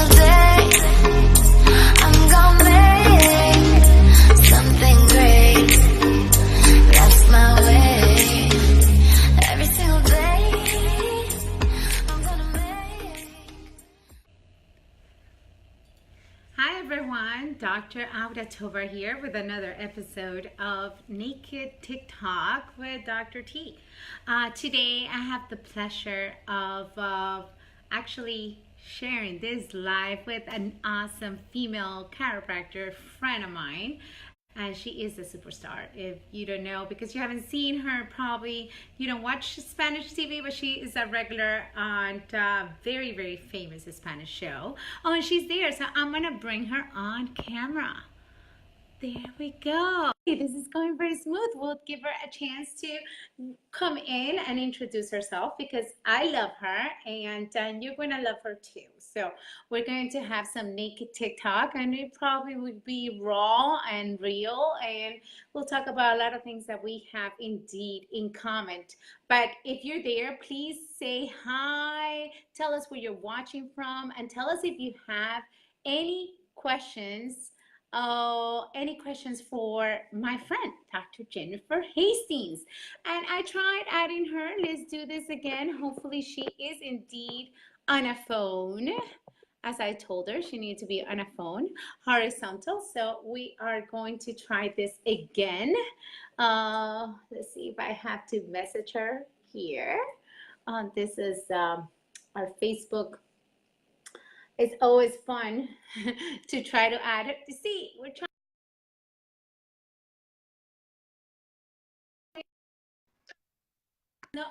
single day I'm gonna make something great. That's my way. Every single day I'm gonna make. Hi everyone, Dr. Tovar here with another episode of Naked TikTok with Dr. T. Today I have the pleasure of actually sharing this live with an awesome female chiropractor friend of mine. And she is a superstar. If you don't know, because you haven't seen her, probably you don't watch Spanish TV, but she is a regular on very, very famous Spanish show. Oh, and she's there, so I'm gonna bring her on camera. There we go. This is going very smooth. We'll give her a chance to come in and introduce herself because I love her and you're going to love her too. So we're going to have some naked TikTok and it probably would be raw and real, and we'll talk about a lot of things that we have indeed in common. But if you're there, please say hi, tell us where you're watching from, and tell us if you have any questions for my friend, Dr. Jennifer Hastings. And I tried adding her. Let's do this again. Hopefully she is indeed on a phone. As I told her, she needs to be on a phone, horizontal. So we are going to try this again. Let's see if I have to message her here. This is our Facebook. It's always fun to try to add it. You see, we're trying. No,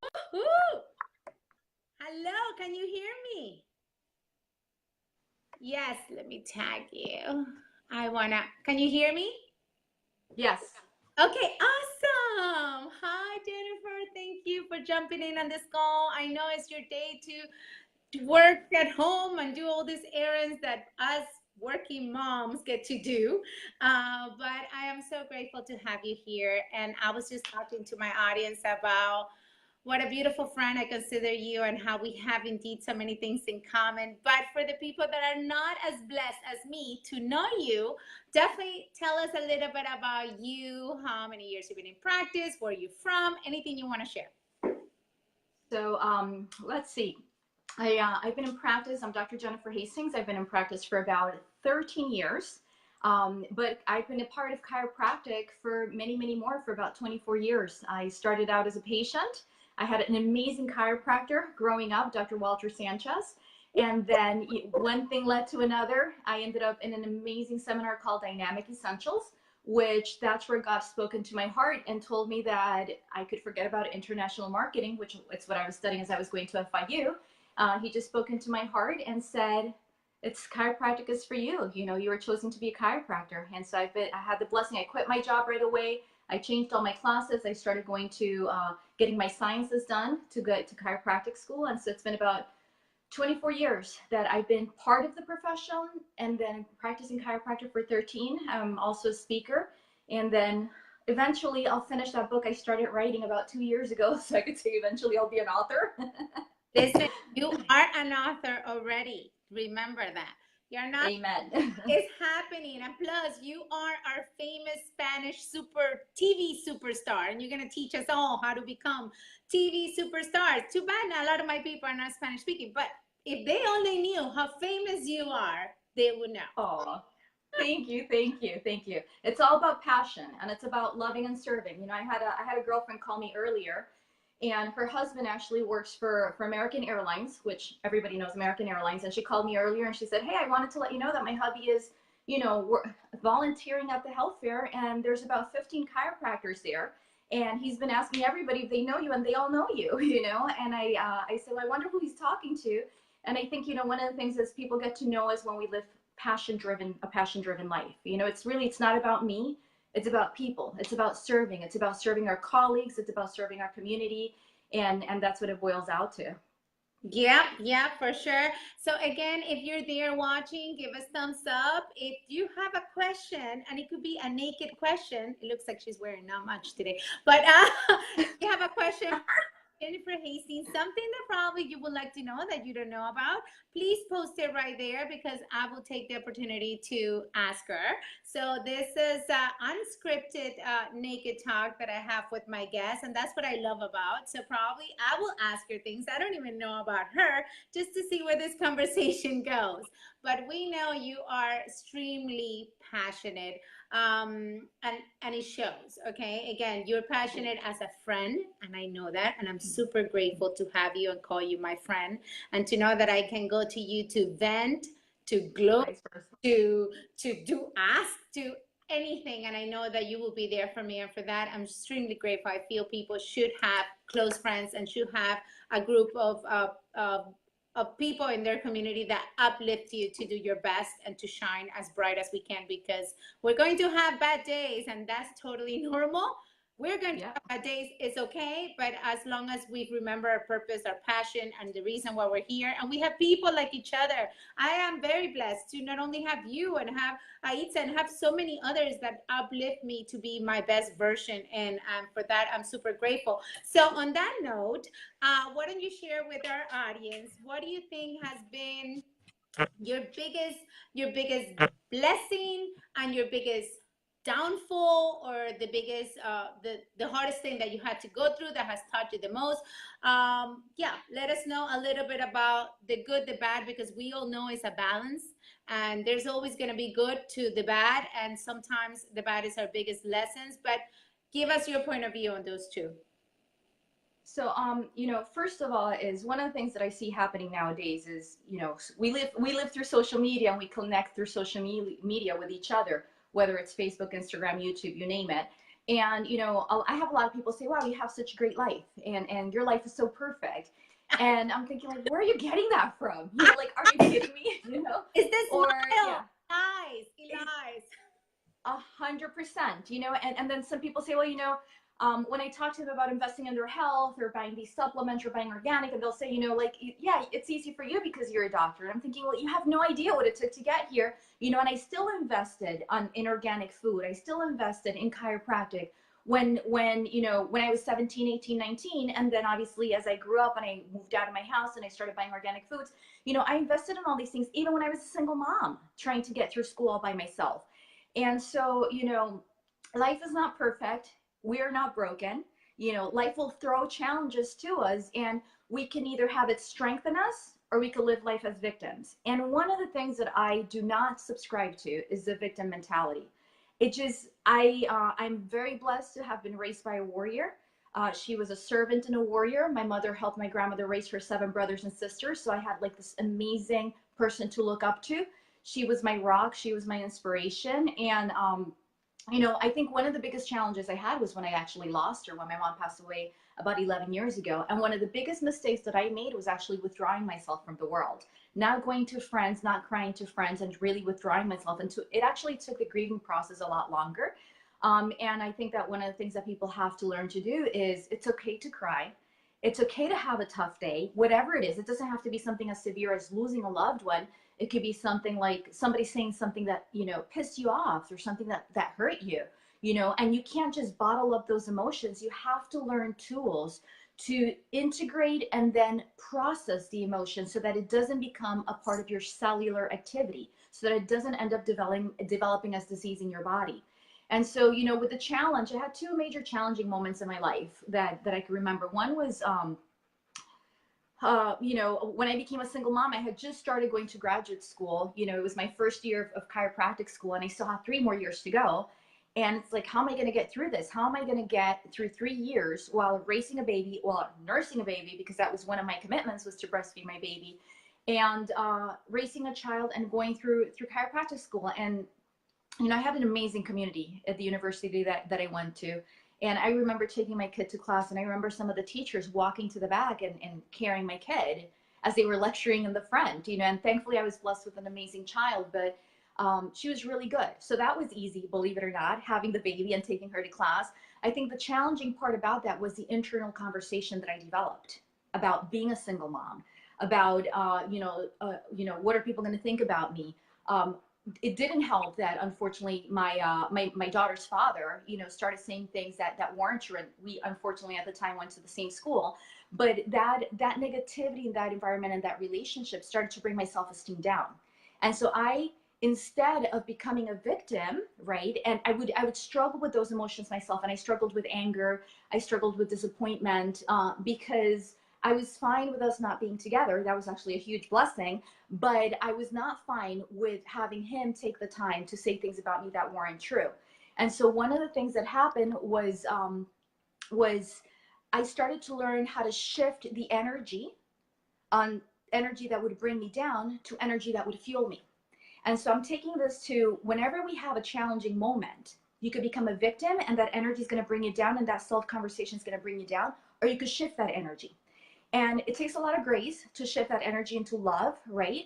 Woo-hoo! Hello, can you hear me? Yes, let me tag you. Can you hear me? Yes. Okay, awesome. Hi, Jennifer. Thank you for jumping in on this call. I know it's your day to work at home and do all these errands that us working moms get to do. But I am so grateful to have you here. And I was just talking to my audience about what a beautiful friend I consider you and how we have indeed so many things in common. But for the people that are not as blessed as me to know you, definitely tell us a little bit about you, how many years you've been in practice, where you're from, anything you want to share. So let's see. I've been in practice. I'm Dr. Jennifer Hastings. I've been in practice for about 13 years. But I've been a part of chiropractic for many, many more, for about 24 years. I started out as a patient. I had an amazing chiropractor growing up, Dr. Walter Sanchez. And then one thing led to another. I ended up in an amazing seminar called Dynamic Essentials, which that's where God spoke into my heart and told me that I could forget about international marketing, which it's what I was studying as I was going to FIU. He just spoke into my heart and said, it's chiropractic is for you. You know, you were chosen to be a chiropractor. And so I had the blessing. I quit my job right away. I changed all my classes. I started going to getting my sciences done to go to chiropractic school. And so it's been about 24 years that I've been part of the profession, and then practicing chiropractor for 13. I'm also a speaker. And then eventually I'll finish that book I started writing about 2 years ago. So I could say eventually I'll be an author. Listen, you are an author already. Remember that. You're not. Amen. It's happening. And plus, you are our famous Spanish TV superstar. And you're going to teach us all how to become TV superstars. Too bad now, a lot of my people are not Spanish speaking. But if they only knew how famous you are, they would know. Oh, thank you, thank you, thank you. It's all about passion, and it's about loving and serving. You know, I had a girlfriend call me earlier, and her husband actually works for American Airlines, which everybody knows American Airlines. And she called me earlier and she said, hey, I wanted to let you know that my hubby is, you know, volunteering at the health fair, and there's about 15 chiropractors there. And he's been asking everybody if they know you, and they all know you, you know. And I said, well, I wonder who he's talking to. And I think, you know, one of the things is people get to know us when we live a passion-driven life. You know, it's not about me. It's about people. It's about serving. It's about serving our colleagues. It's about serving our community. And that's what it boils out to. Yeah, for sure. So again, if you're there watching, give us thumbs up. If you have a question, and it could be a naked question. It looks like she's wearing not much today. But if you have a question, Jennifer Hastings, something that probably you would like to know that you don't know about, please post it right there because I will take the opportunity to ask her. So this is unscripted naked talk that I have with my guests, and that's what I love about. So probably I will ask her things I don't even know about her just to see where this conversation goes. But we know you are extremely passionate, and it shows. Okay, again, you're passionate as a friend, and I know that, and I'm super grateful to have you and call you my friend, and to know that I can go to you to vent, to glow, to do ask, to anything, and I know that you will be there for me, and for that I'm extremely grateful. I feel people should have close friends and should have a group of people in their community that uplift you to do your best and to shine as bright as we can, because we're going to have bad days, and that's totally normal. We're going to have bad days, it's okay, but as long as we remember our purpose, our passion, and the reason why we're here, and we have people like each other. I am very blessed to not only have you and have Aitza and have so many others that uplift me to be my best version, and for that I'm super grateful. So on that note, why don't you share with our audience, what do you think has been your biggest blessing and your biggest downfall, or the biggest the hardest thing that you had to go through that has taught you the most? Yeah, let us know a little bit about the good, the bad, because we all know it's a balance, and there's always going to be good to the bad, and sometimes the bad is our biggest lessons. But give us your point of view on those two. So, first of all, is one of the things that I see happening nowadays is, we live through social media, and we connect through social media with each other, whether it's Facebook, Instagram, YouTube, you name it. And, I have a lot of people say, wow, you have such a great life, and your life is so perfect. And I'm thinking, like, where are you getting that from? Like, are you kidding me? Is this Or, smile? Lies, lies. 100%, and then some people say, well, when I talk to them about investing in their health or buying these supplements or buying organic, and they'll say, like, yeah, it's easy for you because you're a doctor. And I'm thinking, well, you have no idea what it took to get here, and I still invested in organic food. I still invested in chiropractic when I was 17, 18, 19. And then obviously as I grew up and I moved out of my house and I started buying organic foods, I invested in all these things, even when I was a single mom trying to get through school all by myself. And so, life is not perfect. We are not broken. Life will throw challenges to us, and we can either have it strengthen us or we can live life as victims. And one of the things that I do not subscribe to is the victim mentality. I'm very blessed to have been raised by a warrior. She was a servant and a warrior. My mother helped my grandmother raise her 7 brothers and sisters. So I had like this amazing person to look up to. She was my rock. She was my inspiration. And, I think one of the biggest challenges I had was when I actually lost her, when my mom passed away about 11 years ago. And one of the biggest mistakes that I made was actually withdrawing myself from the world, not going to friends, not crying to friends, and really withdrawing myself. And it actually took the grieving process a lot longer. And I think that one of the things that people have to learn to do is it's okay to cry. It's okay to have a tough day, whatever it is. It doesn't have to be something as severe as losing a loved one. It could be something like somebody saying something that, pissed you off, or something that hurt you, and you can't just bottle up those emotions. You have to learn tools to integrate and then process the emotion so that it doesn't become a part of your cellular activity, so that it doesn't end up developing as disease in your body. And so, with the challenge, I had 2 major challenging moments in my life that I can remember. One was, when I became a single mom, I had just started going to graduate school. It was my first year of chiropractic school, and I still have 3 more years to go. And it's like, how am I going to get through this? How am I going to get through 3 years while raising a baby, while nursing a baby, because that was one of my commitments, was to breastfeed my baby, and raising a child and going through chiropractic school. And I had an amazing community at the university that I went to. And I remember taking my kid to class, and I remember some of the teachers walking to the back and carrying my kid as they were lecturing in the front, and thankfully I was blessed with an amazing child, but she was really good. So that was easy, believe it or not, having the baby and taking her to class. I think the challenging part about that was the internal conversation that I developed about being a single mom, about, what are people going to think about me? it didn't help that unfortunately my daughter's father, started saying things that weren't true. And we unfortunately at the time went to the same school. But that negativity in that environment and that relationship started to bring my self-esteem down. And so instead of becoming a victim, right, and I would struggle with those emotions myself, and I struggled with anger, I struggled with disappointment, because I was fine with us not being together. That was actually a huge blessing, but I was not fine with having him take the time to say things about me that weren't true. And so one of the things that happened was I started to learn how to shift the energy on energy that would bring me down to energy that would fuel me. And so I'm taking this to whenever we have a challenging moment, you could become a victim and that energy is going to bring you down, and that self conversation is going to bring you down, or you could shift that energy. And it takes a lot of grace to shift that energy into love, right?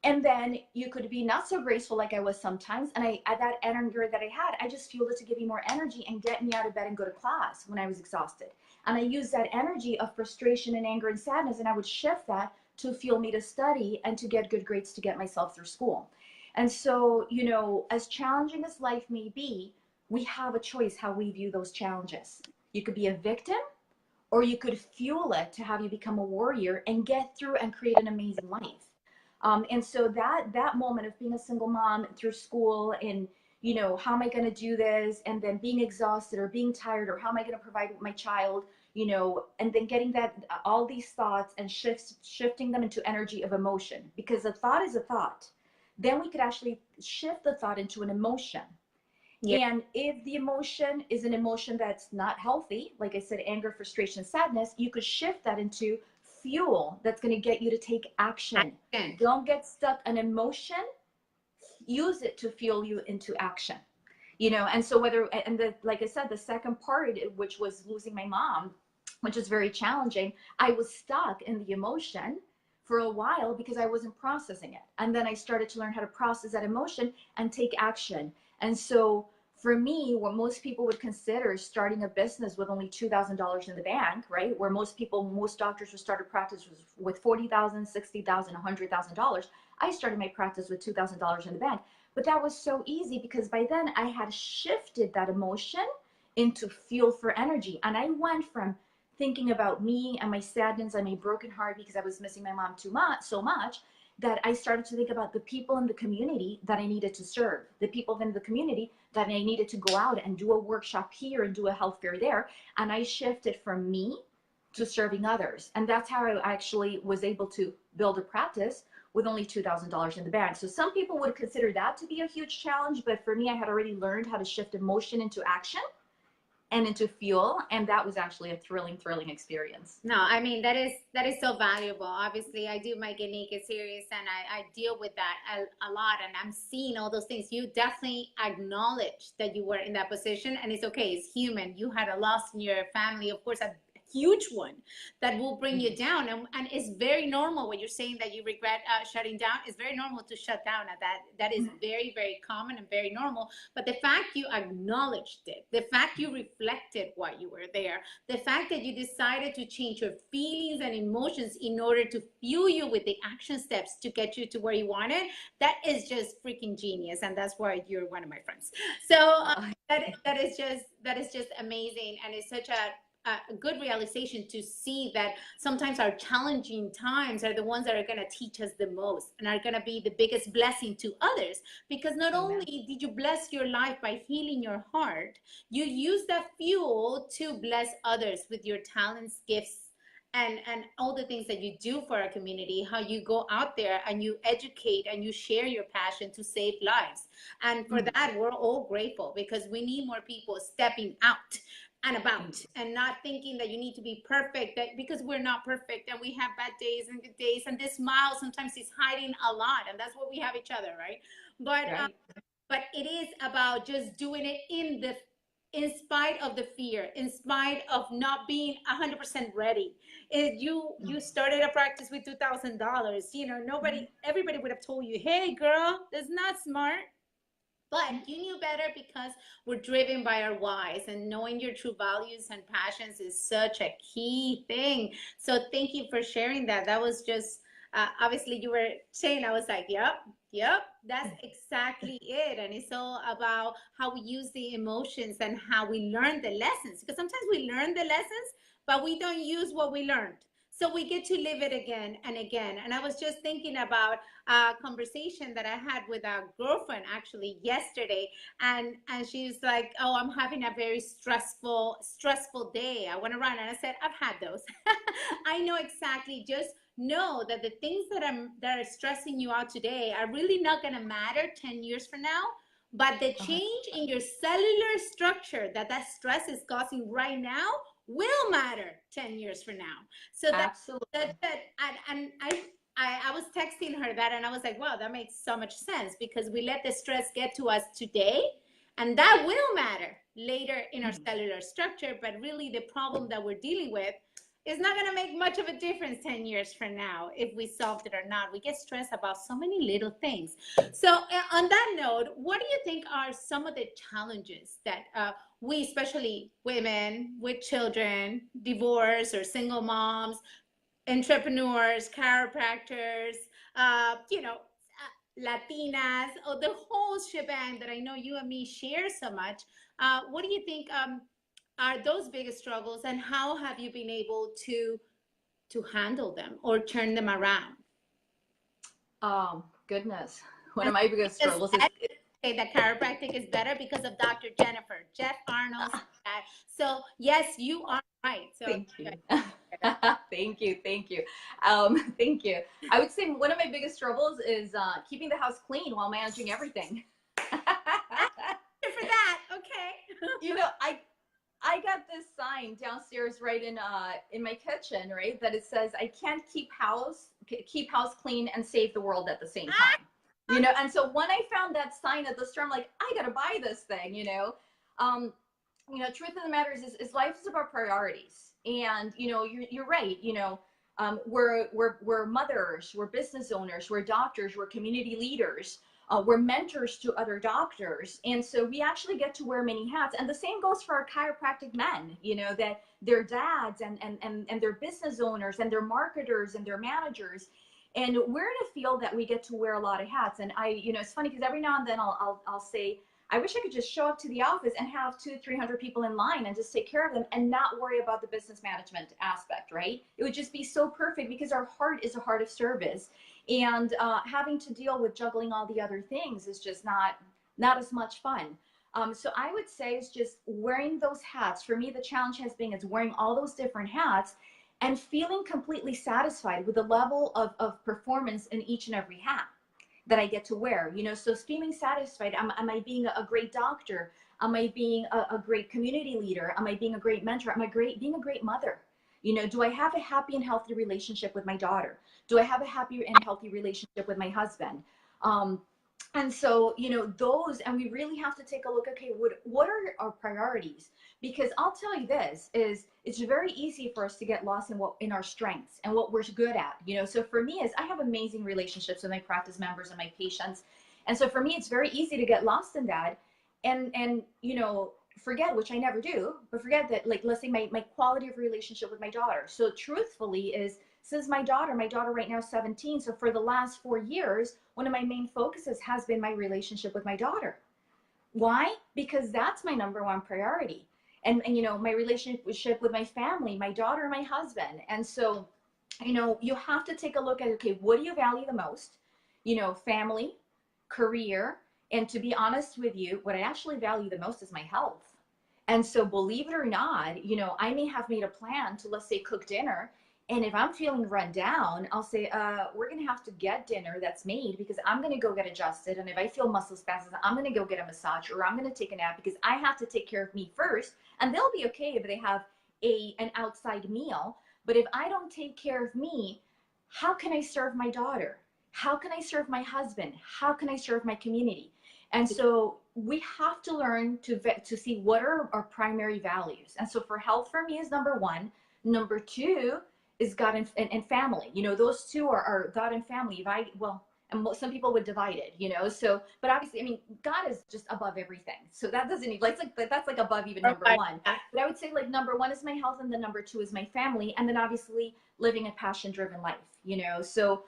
And then you could be not so graceful like I was sometimes. And that anger that I had, I just fueled it to give me more energy and get me out of bed and go to class when I was exhausted. And I used that energy of frustration and anger and sadness, and I would shift that to fuel me to study and to get good grades to get myself through school. And so, as challenging as life may be, we have a choice how we view those challenges. You could be a victim, or you could fuel it to have you become a warrior and get through and create an amazing life. And so that moment of being a single mom through school and, how am I going to do this? And then being exhausted or being tired, or how am I going to provide my child, and then getting all these thoughts and shifting them into energy of emotion, because a thought is a thought. Then we could actually shift the thought into an emotion. Yeah. And if the emotion is an emotion that's not healthy, like I said, anger, frustration, sadness, you could shift that into fuel that's going to get you to take action. Don't get stuck on emotion. Use it to fuel you into action. And so like I said, the second part, which was losing my mom, which is very challenging, I was stuck in the emotion for a while because I wasn't processing it. And then I started to learn how to process that emotion and take action. And so for me, what most people would consider starting a business with only $2,000 in the bank, right? Where most doctors would start a practice with $40,000, $60,000, $100,000. I started my practice with $2,000 in the bank. But that was so easy because by then I had shifted that emotion into fuel for energy. And I went from thinking about me and my sadness and my broken heart because I was missing my mom so much, that I started to think about the people in the community that I needed to serve, the people in the community that I needed to go out and do a workshop here and do a health fair there. And I shifted from me to serving others. And that's how I actually was able to build a practice with only $2,000 in the bank. So some people would consider that to be a huge challenge, but for me, I had already learned how to shift emotion into action and into fuel, and that was actually a thrilling experience. No, I mean, that is so valuable. Obviously, I do my Get Naked series, and I deal with that a lot, and I'm seeing all those things. You definitely acknowledge that you were in that position, and it's okay. It's human. You had a loss in your family, of course, a huge one that will bring you down, and it's very normal when you're saying that you regret shutting down. It's very normal to shut down at that is very, very common and very normal. But the fact you acknowledged it, the fact you reflected while you were there, the fact that you decided to change your feelings and emotions in order to fuel you with the action steps to get you to where you wanted, that is just freaking genius. And that's why you're one of my friends. So that is just amazing, and it's such a good realization to see that sometimes our challenging times are the ones that are going to teach us the most and are going to be the biggest blessing to others, because not only did you bless your life by healing your heart, you use that fuel to bless others with your talents, gifts, and all the things that you do for our community, how you go out there and you educate and you share your passion to save lives. And for that, we're all grateful, because we need more people stepping out and about and not thinking that you need to be perfect, that because we're not perfect and we have bad days and good days, and this smile sometimes is hiding a lot, and that's what we have each other, right? But it is about just doing it in spite of the fear, in spite of not being 100% ready. If you started a practice with $2,000, everybody would have told you, hey girl, that's not smart. But you knew better, because we're driven by our whys, and knowing your true values and passions is such a key thing. So thank you for sharing that. That was just obviously you were saying, I was like, yep, that's exactly it. And it's all about how we use the emotions and how we learn the lessons. Because sometimes we learn the lessons, but we don't use what we learned. So we get to live it again and again. And I was just thinking about a conversation that I had with a girlfriend actually yesterday. And she's like, oh, I'm having a very stressful day. I want to run. And I said, I've had those. I know exactly. Just know that the things that are stressing you out today are really not going to matter 10 years from now. But the change in your cellular structure that stress is causing right now will matter 10 years from now. So Absolutely. and I was texting her that, and I was like, wow, that makes so much sense, because we let the stress get to us today, and that will matter later in our cellular structure. But really, the problem that we're dealing with is not going to make much of a difference 10 years from now if we solved it or not. We get stressed about so many little things. So on that note, what do you think are some of the challenges that we, especially women with children, divorce or single moms, entrepreneurs, chiropractors, Latinas, or the whole shebang that I know you and me share so much. What do you think are those biggest struggles, and how have you been able to handle them or turn them around? Goodness. One of my biggest struggles is say that chiropractic is better because of Dr. Jeff Arnold. So yes, you are right. So thank you. Thank you. Thank you. Thank you. I would say one of my biggest struggles is keeping the house clean while managing everything. For that, okay. You know, I got this sign downstairs right in my kitchen, right, that it says I can't keep house clean and save the world at the same time. You know, and so when I found that sign at the store, I'm like, I gotta buy this thing, you know. Truth of the matter is life is about priorities. And, you know, you're right, you know, we're mothers, we're business owners, we're doctors, we're community leaders, we're mentors to other doctors. And so we actually get to wear many hats. And the same goes for our chiropractic men, you know, that they're dads and they're business owners and they're marketers and they're managers. And we're in a field that we get to wear a lot of hats. And it's funny because every now and then I'll say, I wish I could just show up to the office and have 200-300 people in line and just take care of them and not worry about the business management aspect, right? It would just be so perfect because our heart is a heart of service. And having to deal with juggling all the other things is just not as much fun. So I would say it's just wearing those hats. For me, the challenge has been is wearing all those different hats and feeling completely satisfied with the level of performance in each and every hat that I get to wear, you know. So feeling satisfied. Am I being a great doctor? Am I being a great community leader? Am I being a great mentor? Am I being a great mother? You know, do I have a happy and healthy relationship with my daughter? Do I have a happy and healthy relationship with my husband? And so, you know, and we really have to take a look, okay, what are our priorities? Because I'll tell you this, it's very easy for us to get lost in our strengths and what we're good at, you know. So for me, I have amazing relationships with my practice members and my patients. And so for me, it's very easy to get lost in that and you know, forget, which I never do, but forget that, like, let's say my quality of relationship with my daughter. So truthfully since my daughter right now is 17, so for the last 4 years, one of my main focuses has been my relationship with my daughter. Why? Because that's my number one priority. And you know, my relationship with my family, my daughter, my husband. And so, you know, you have to take a look at, okay, what do you value the most? You know, family, career, and to be honest with you, what I actually value the most is my health. And so believe it or not, you know, I may have made a plan to, let's say, cook dinner. And if I'm feeling run down, I'll say, we're going to have to get dinner that's made because I'm going to go get adjusted. And if I feel muscle spasms, I'm going to go get a massage or I'm going to take a nap because I have to take care of me first. And they'll be okay if they have an outside meal. But if I don't take care of me, how can I serve my daughter? How can I serve my husband? How can I serve my community? And so we have to learn to see what are our primary values. And so for health, for me, is number one. Number two is God and family. You know, those two are God and family. and some people would divide it, so, but obviously, I mean, God is just above everything, so that doesn't need, like, that's like above even number one. But I would say, like, number one is my health, and then number two is my family, and then obviously living a passion-driven life, so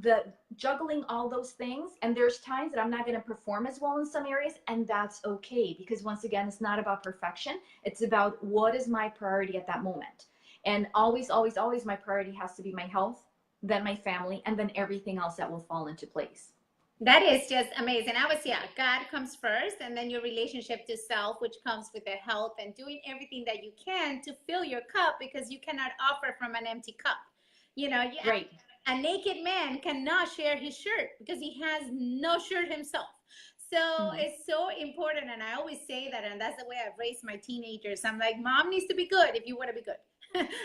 the juggling all those things, and there's times that I'm not going to perform as well in some areas, and that's okay, because once again, it's not about perfection, it's about what is my priority at that moment. And always, always, always, my priority has to be my health, then my family, and then everything else that will fall into place. That is just amazing. God comes first, and then your relationship to self, which comes with the health and doing everything that you can to fill your cup, because you cannot offer from an empty cup. Right. A naked man cannot share his shirt because he has no shirt himself. So it's so important. And I always say that, and that's the way I've raised my teenagers. I'm like, mom needs to be good if you want to be good.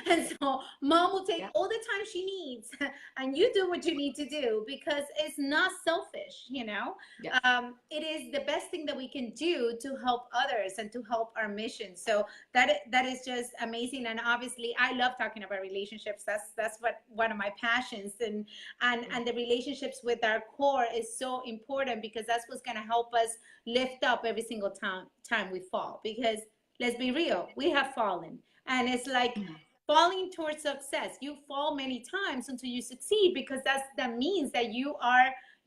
And so mom will take all the time she needs, and you do what you need to do, because it's not selfish, it is the best thing that we can do to help others and to help our mission. So that is just amazing. And obviously I love talking about relationships. That's what one of my passions, and the relationships with our core is so important, because that's what's going to help us lift up every single time we fall. Because let's be real, we have fallen. And it's like falling towards success. You fall many times until you succeed, because that means that you're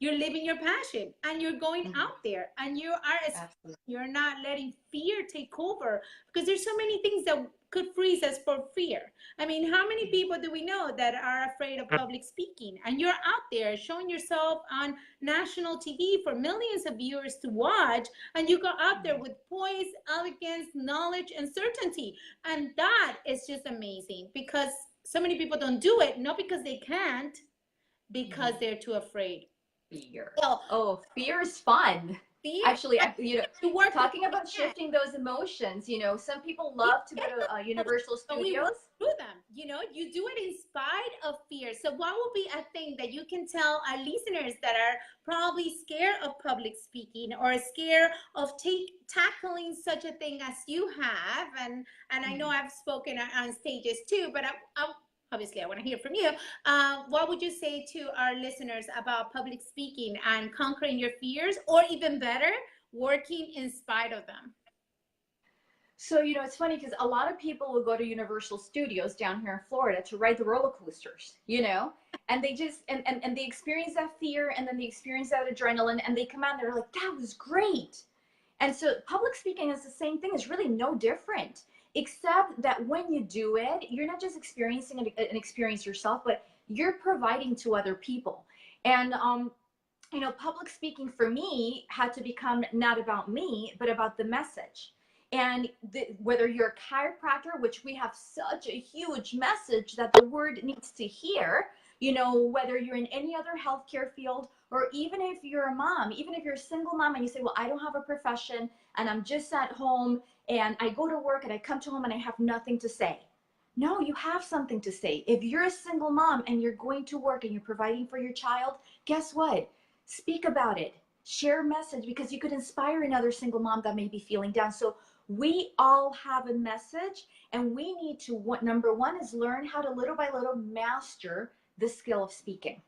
living your passion, and you're going out there, and you're not letting fear take over, because there's so many things that could freeze us for fear. I mean, how many people do we know that are afraid of public speaking? And you're out there showing yourself on national TV for millions of viewers to watch, and you go out there with poise, elegance, knowledge, and certainty. And that is just amazing, because so many people don't do it, not because they can't, because they're too afraid. Fear. Fear is fun. Fear? Actually, talking about shifting those emotions, some people love to go to Universal Studios. Do them, you do it in spite of fear. So what would be a thing that you can tell our listeners that are probably scared of public speaking, or scared of tackling such a thing as you have? And I know I've spoken on stages too, but obviously I want to hear from you. What would you say to our listeners about public speaking and conquering your fears, or even better, working in spite of them? So, it's funny, because a lot of people will go to Universal Studios down here in Florida to ride the roller coasters, and they just, and they experience that fear, and then they experience that adrenaline, and they come out and they're like, that was great. And so public speaking is the same thing. It's really no different, except that when you do it, you're not just experiencing an experience yourself, but you're providing to other people. And, public speaking for me had to become not about me, but about the message. And whether you're a chiropractor, which we have such a huge message that the world needs to hear, whether you're in any other healthcare field, or even if you're a mom, even if you're a single mom and you say, well, I don't have a profession and I'm just at home and I go to work and I come to home and I have nothing to say. No, you have something to say. If you're a single mom and you're going to work and you're providing for your child, guess what? Speak about it. Share a message, because you could inspire another single mom that may be feeling down. So we all have a message, and we need to, number one is learn how to little by little master the skill of speaking.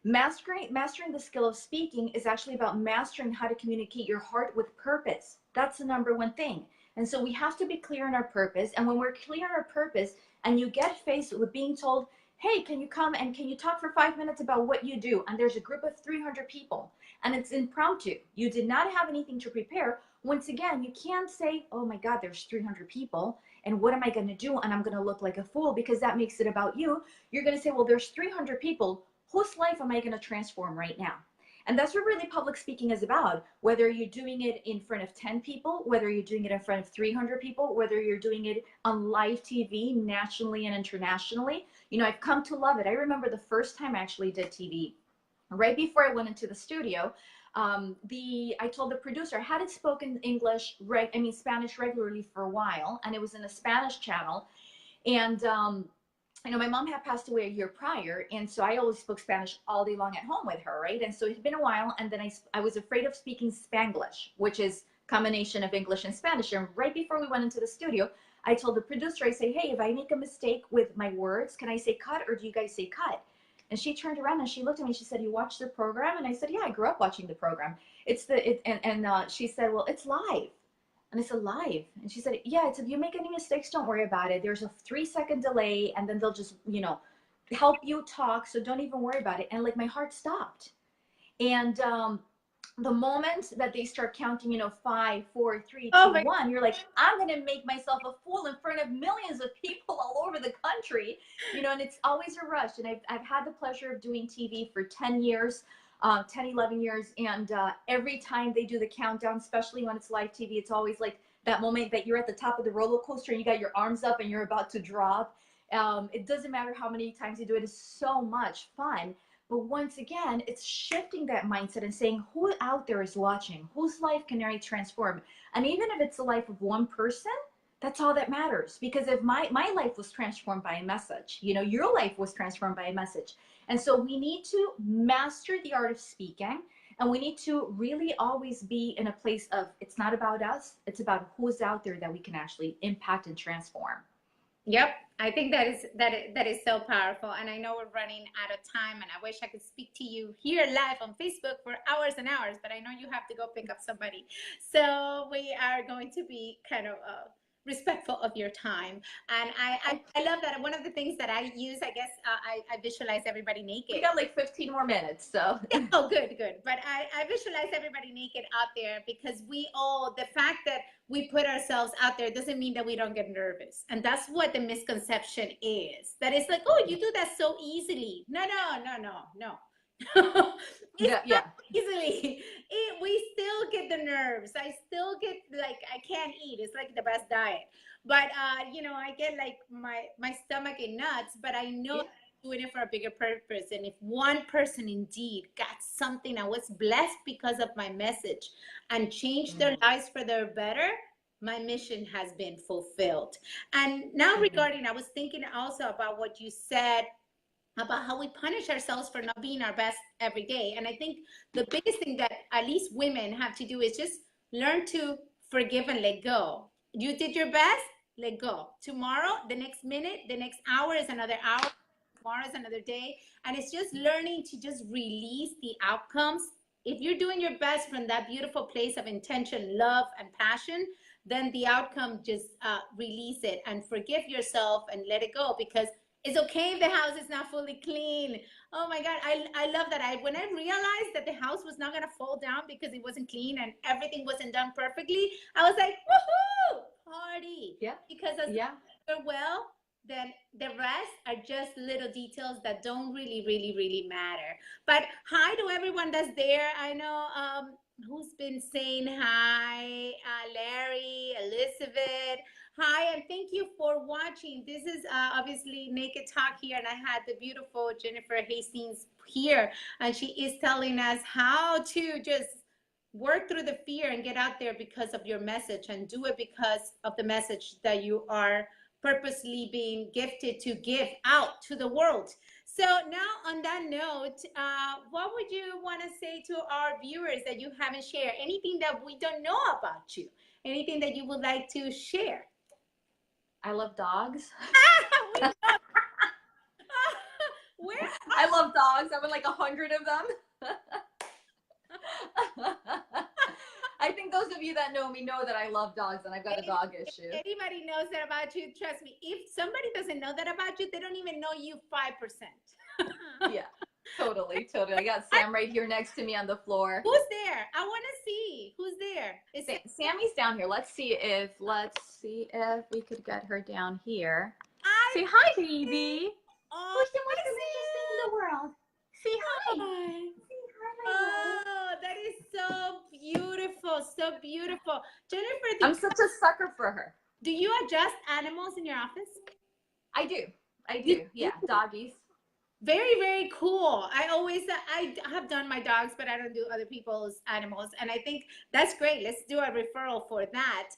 Mastering the skill of speaking is actually about mastering how to communicate your heart with purpose. That's the number one thing. And so we have to be clear on our purpose. And when we're clear on our purpose, and you get faced with being told, hey, can you come and can you talk for 5 minutes about what you do? And there's a group of 300 people and it's impromptu. You did not have anything to prepare. Once again, you can't say, oh my God, there's 300 people. And what am I going to do? And I'm going to look like a fool, because that makes it about you. You're going to say, well, there's 300 people. Whose life am I going to transform right now? And that's what really public speaking is about. Whether you're doing it in front of 10 people, whether you're doing it in front of 300 people, whether you're doing it on live TV, nationally and internationally. I've come to love it. I remember the first time I actually did TV, right before I went into the studio, I told the producer I hadn't spoken Spanish regularly for a while, and it was in a Spanish channel. And, my mom had passed away a year prior, and so I always spoke Spanish all day long at home with her, right? And so it's been a while, and then I was afraid of speaking Spanglish, which is combination of English and Spanish. And right before we went into the studio, I told the producer, I say, hey, if I make a mistake with my words, can I say cut, or do you guys say cut? And she turned around and she looked at me. She said, "You watched the program?" And I said, "Yeah, I grew up watching the program. She said, "Well, it's live." And I said, "Live?" And she said, "Yeah, it's if you make any mistakes, don't worry about it. There's a 3-second delay, and then they'll just, help you talk. So don't even worry about it." And like my heart stopped. And the moment that they start counting, 5, 4, 3, 2, 1, you're like, I'm going to make myself a fool in front of millions of people all over the country, and it's always a rush. And I've had the pleasure of doing TV for 10 years, 10, 11 years. And every time they do the countdown, especially when it's live TV, it's always like that moment that you're at the top of the roller coaster and you got your arms up and you're about to drop. It doesn't matter how many times you do it. It's so much fun. But once again, it's shifting that mindset and saying, who out there is watching? Whose life can I transform? And even if it's the life of one person, that's all that matters. Because if my life was transformed by a message, your life was transformed by a message. And so we need to master the art of speaking. And we need to really always be in a place of, it's not about us. It's about who's out there that we can actually impact and transform. Yep, I think that is so powerful, and I know we're running out of time, and I wish I could speak to you here live on Facebook for hours and hours, but I know you have to go pick up somebody. So we are going to be kind of respectful of your time, and I love that. One of the things that I use, I guess, I visualize everybody naked. We got like 15 more minutes, so. Oh, good. But I visualize everybody naked out there, because the fact that we put ourselves out there doesn't mean that we don't get nervous. And that's what the misconception is. That it's like, oh, you do that so easily. No. Yeah. Easily. We still get the nerves. I still get like, I can't eat. It's like the best diet. But, I get like my stomach in nuts, but I know doing it for a bigger purpose. And if one person indeed got something and was blessed because of my message and changed their lives for their better, my mission has been fulfilled. And now regarding, I was thinking also about what you said about how we punish ourselves for not being our best every day. And I think the biggest thing that at least women have to do is just learn to forgive and let go. You did your best, let go. Tomorrow, the next minute, the next hour is another hour. Tomorrow is another day. And it's just learning to just release the outcomes. If you're doing your best from that beautiful place of intention, love, and passion, then the outcome, just release it and forgive yourself and let it go, because it's okay if the house is not fully clean. Oh my God, I love that. When I realized that the house was not gonna fall down because it wasn't clean and everything wasn't done perfectly, I was like, woohoo, party. Yeah. Because as well, then the rest are just little details that don't really matter. But hi to everyone that's there. I know who's been saying hi, Larry, Elizabeth. Hi, and thank you for watching. This is obviously Naked Talk here, and I had the beautiful Jennifer Hastings here, and she is telling us how to just work through the fear and get out there because of your message, and do it because of the message that you are purposely being gifted to give out to the world. So now on that note, what would you want to say to our viewers that you haven't shared? Anything that we don't know about you? Anything that you would like to share? I love dogs. Where? I love dogs. I have like 100 of them. I think those of you that know me know that I love dogs and I've got a dog issue. If anybody knows that about you, trust me. If somebody doesn't know that about you, they don't even know you 5%. Yeah, totally. I got Sam right here next to me on the floor. Who's there? I want to see who's there. Sammy's down here. Let's see if we could get her down here. Say hi, baby. Oh, what's the most interesting in the world? Say hi. Hi. Oh, that is so beautiful. So beautiful. Jennifer, I'm such a sucker for her. Do you adjust animals in your office? I do. Yeah, doggies. Very, very cool. I have done my dogs, but I don't do other people's animals. And I think that's great. Let's do a referral for that.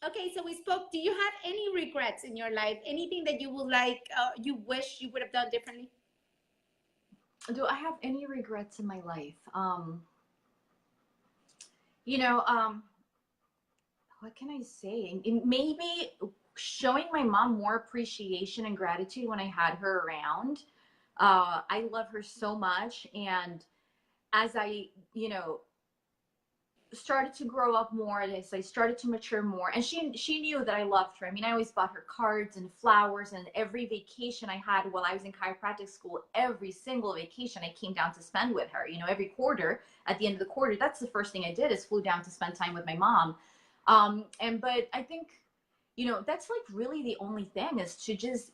Okay, so we spoke. Do you have any regrets in your life? Anything that you would like, you wish you would have done differently? Do I have any regrets in my life? What can I say? Maybe showing my mom more appreciation and gratitude when I had her around. I love her so much. And as I, you know, started to grow up more, as I started to mature more, and she knew that I loved her. I mean, I always bought her cards and flowers, and every vacation I had while I was in chiropractic school, every single vacation I came down to spend with her. You know, every quarter, at the end of the quarter, that's the first thing I did, is flew down to spend time with my mom. But I think, you know, that's like really the only thing, is to just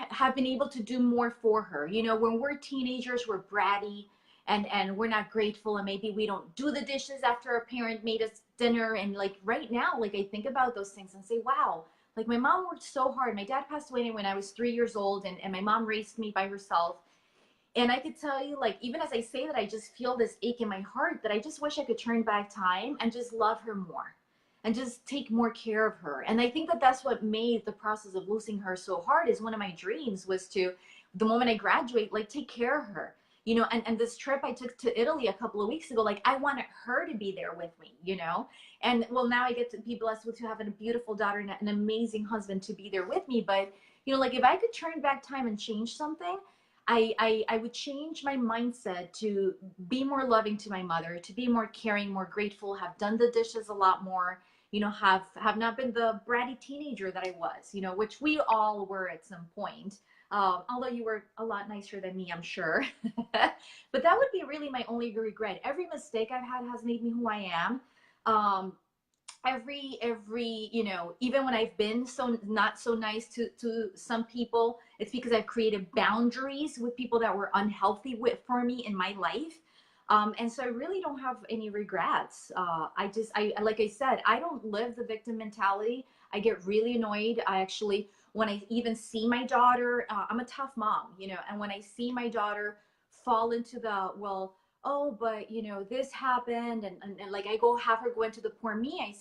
have been able to do more for her. You know, when we're teenagers, we're bratty, and we're not grateful, and maybe we don't do the dishes after our parent made us dinner. And like right now, like I think about those things and say, wow, like my mom worked so hard. My dad passed away when I was 3 years old, and my mom raised me by herself. And I could tell you, like, even as I say that, I just feel this ache in my heart that I just wish I could turn back time and just love her more and just take more care of her. And I think that that's what made the process of losing her so hard. Is one of my dreams was to, the moment I graduate, like take care of her. You know, and this trip I took to Italy a couple of weeks ago, like I wanted her to be there with me, you know. And well, now I get to be blessed with having a beautiful daughter and an amazing husband to be there with me. But, you know, like if I could turn back time and change something, I would change my mindset to be more loving to my mother, to be more caring, more grateful, have done the dishes a lot more, you know, have not been the bratty teenager that I was, you know, which we all were at some point. Although you were a lot nicer than me, I'm sure. But that would be really my only regret. Every mistake I've had has made me who I am. Every, you know, even when I've been so not so nice to some people, it's because I've created boundaries with people that were unhealthy for me in my life. And so I really don't have any regrets. I like I said, I don't live the victim mentality. I get really annoyed. I actually, when I even see my daughter, I'm a tough mom, you know, and when I see my daughter fall into the, well, oh, but you know, this happened, and like I go have her go into the poor me, I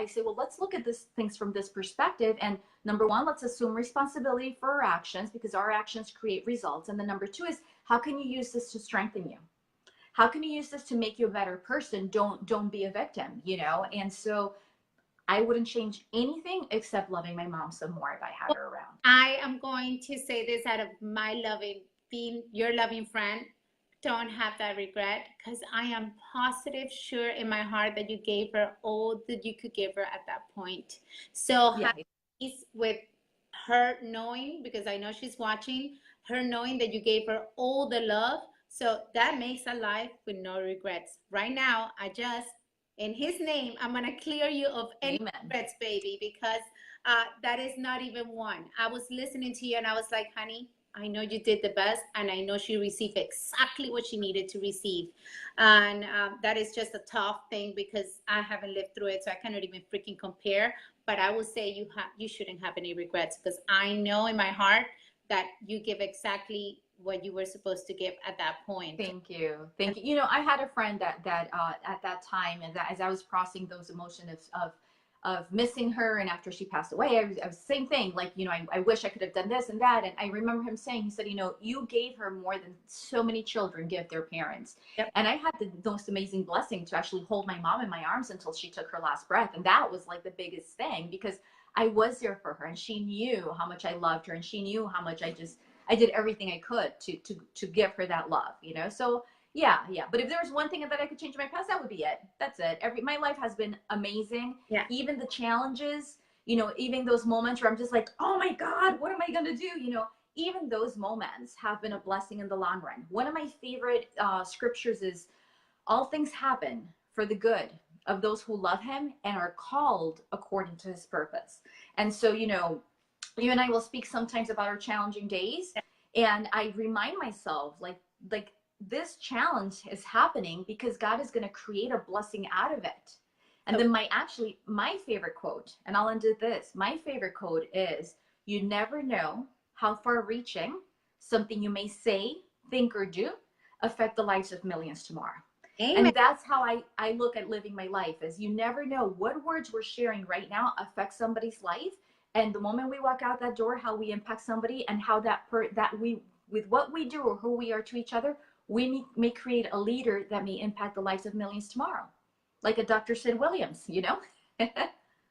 say, well, let's look at this things from this perspective. And number one, let's assume responsibility for our actions, because our actions create results. And the number two is, how can you use this to strengthen you? How can you use this to make you a better person? Don't be a victim, you know? And so I wouldn't change anything except loving my mom some more if I had her around. I am going to say this out of my loving, being your loving friend. Don't have that regret, because I am positive, sure in my heart that you gave her all that you could give her at that point. So Yeah. have peace with her knowing, because I know she's watching, her knowing that you gave her all the love. So that makes a life with no regrets. Right now, in his name, I'm going to clear you of any Amen. regrets, baby, because that is not even one. I was listening to you and I was like, honey, I know you did the best, and I know she received exactly what she needed to receive. And that is just a tough thing, because I haven't lived through it, so I cannot even freaking compare. But I will say you shouldn't have any regrets, because I know in my heart that you give exactly what you were supposed to give at that point. Thank you. Thank you. You know, I had a friend that at that time, and that as I was processing those emotions of missing her, and after she passed away, I was same thing. Like, you know, I wish I could have done this and that. And I remember him saying, he said, you know, you gave her more than so many children give their parents. Yep. And I had the most amazing blessing to actually hold my mom in my arms until she took her last breath. And that was like the biggest thing, because I was there for her, and she knew how much I loved her, and she knew how much I did everything I could to give her that love, you know? So yeah. But if there was one thing that I could change in my past, that would be it. That's it. My life has been amazing. Yeah. Even the challenges, you know, even those moments where I'm just like, oh my God, what am I going to do? You know, even those moments have been a blessing in the long run. One of my favorite scriptures is, all things happen for the good of those who love him and are called according to his purpose. And so, you know, you and I will speak sometimes about our challenging days. And I remind myself, like this challenge is happening because God is going to create a blessing out of it. And then my favorite quote, and I'll end with this. My favorite quote is, you never know how far reaching something you may say, think, or do affect the lives of millions tomorrow. Amen. And that's how I look at living my life, is you never know what words we're sharing right now affect somebody's life. And the moment we walk out that door, how we impact somebody, and how with what we do or who we are to each other, we may create a leader that may impact the lives of millions tomorrow. Like a Dr. Sid Williams, you know?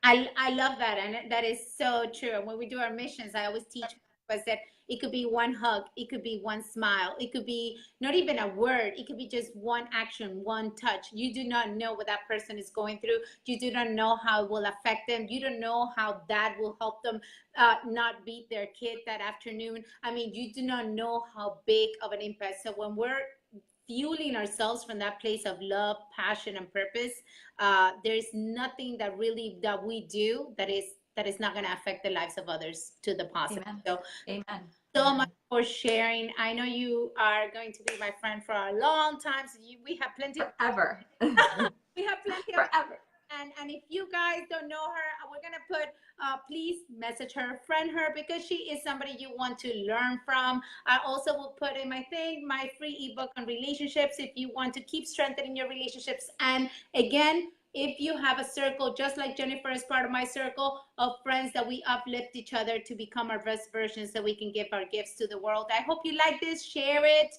I love that. And that is so true. When we do our missions, I always teach I said, it could be one hug, it could be one smile, it could be not even a word, it could be just one action, one touch. You do not know what that person is going through. You do not know how it will affect them. You don't know how that will help them not beat their kid that afternoon. I mean, you do not know how big of an impact. So when we're fueling ourselves from that place of love, passion, and purpose, there's nothing that we do that is not going to affect the lives of others to the positive. Amen. So, Amen. so much for sharing. I know you are going to be my friend for a long time. So we have plenty Forever. we have plenty of Forever. and if you guys don't know her, we're gonna put please message her, friend her, because she is somebody you want to learn from. I also will put in my thing, my free ebook on relationships, if you want to keep strengthening your relationships. And again, if you have a circle, just like Jennifer is part of my circle of friends, that we uplift each other to become our best versions, so we can give our gifts to the world. I hope you like this. Share it.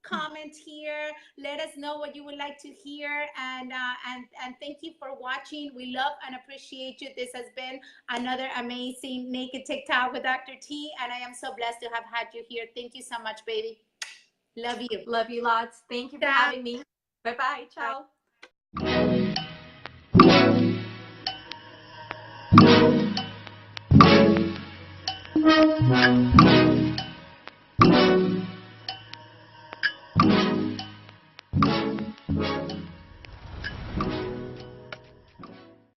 Comment here. Let us know what you would like to hear. And thank you for watching. We love and appreciate you. This has been another amazing Naked TikTok with Dr. T, and I am so blessed to have had you here. Thank you so much, baby. Love you. Love you lots. Thank you for having me. Bye-bye. Ciao. Bye.